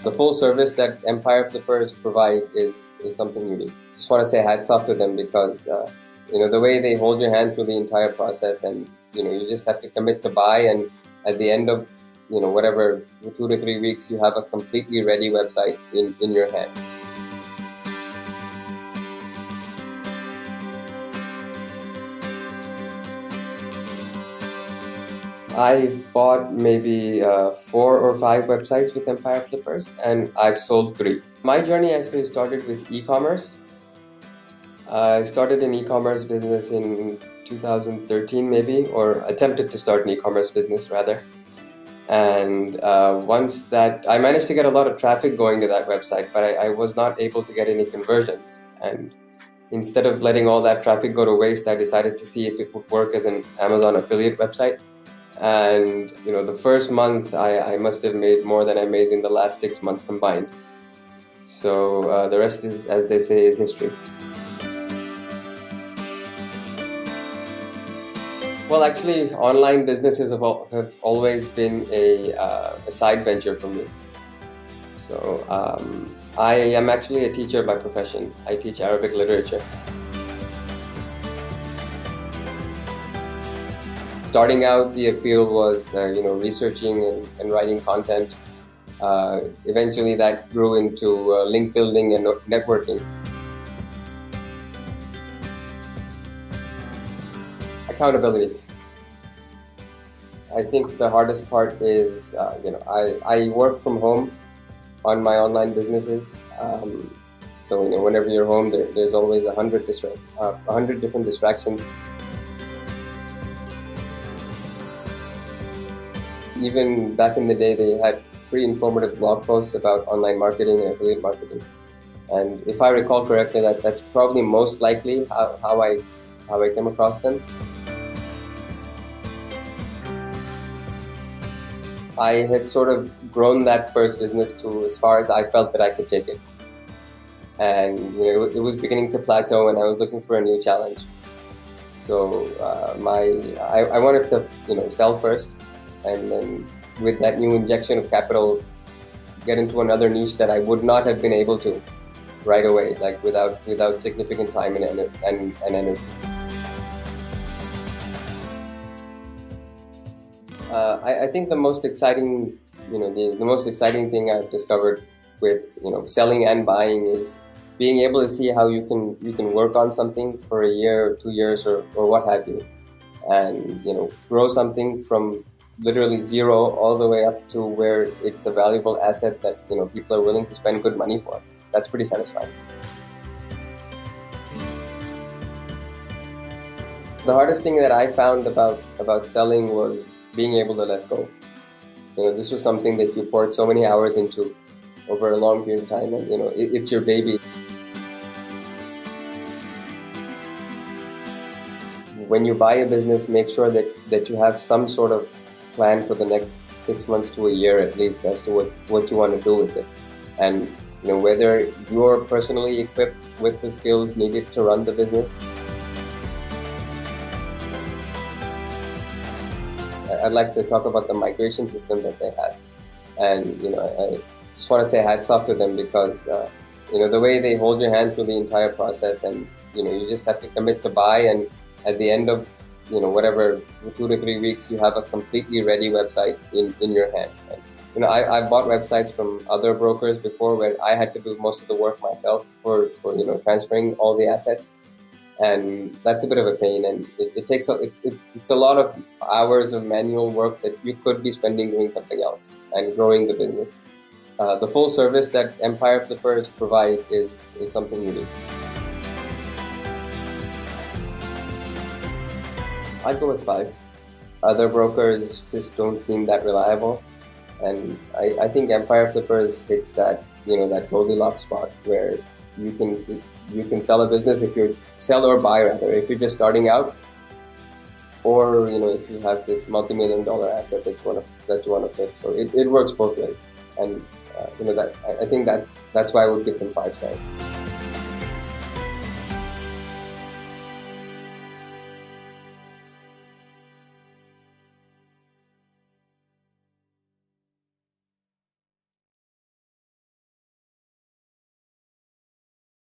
The full service that Empire Flippers provide is something unique. Just want to say hats off to them because the way they hold your hand through the entire process, and you just have to commit to buy, and at the end of whatever 2 to 3 weeks, you have a completely ready website in your hand. I've bought maybe 4 or 5 websites with Empire Flippers, and I've sold 3. My journey actually started with e-commerce. I started an e-commerce business in 2013 maybe, or attempted to start an e-commerce business rather. And once that, I managed to get a lot of traffic going to that website, but I was not able to get any conversions. And instead of letting all that traffic go to waste, I decided to see if it would work as an Amazon affiliate website. And the first month I must have made more than I made in the last 6 months combined. So the rest is, as they say, is history. Well, actually, online businesses have always been a side venture for me. So I am actually a teacher by profession. I teach Arabic literature. Starting out, the appeal was researching and writing content. Eventually, that grew into link building and networking. Accountability. I think the hardest part is I work from home on my online businesses. So whenever you're home, there's always 100 different distractions. Even back in the day, they had pretty informative blog posts about online marketing and affiliate marketing. And if I recall correctly, that's probably most likely how I came across them. I had sort of grown that first business to as far as I felt that I could take it. And it was beginning to plateau, and I was looking for a new challenge. So I wanted to sell first, and then with that new injection of capital, get into another niche that I would not have been able to right away, like without significant time and energy. I think the most exciting, the most exciting thing I've discovered with selling and buying is being able to see how you can work on something for a year or 2 years or what have you, and grow something from literally zero all the way up to where it's a valuable asset that people are willing to spend good money for. That's pretty satisfying. The hardest thing that I found about selling was being able to let go. This was something that you poured so many hours into over a long period of time, and it's your baby. When you buy a business, make sure that you have some sort of plan for the next 6 months to a year at least as to what you want to do with it, and whether you're personally equipped with the skills needed to run the business. I'd like to talk about the migration system that they had, and I just want to say hats off to them because the way they hold your hand through the entire process, and you just have to commit to buy, and at the end of whatever 2 to 3 weeks, you have a completely ready website in your hand. And I've bought websites from other brokers before where I had to do most of the work myself for transferring all the assets, and that's a bit of a pain, and it takes it's a lot of hours of manual work that you could be spending doing something else and growing the business. The full service that Empire Flippers provide is something unique. I'd go with 5. Other brokers just don't seem that reliable, and I think Empire Flippers hits that that Goldilocks spot where you can sell a business if you're or buy rather if you're just starting out, or if you have this multi-million-dollar asset that you want to flip. So it works both ways, and I think that's why I would give them 5 stars.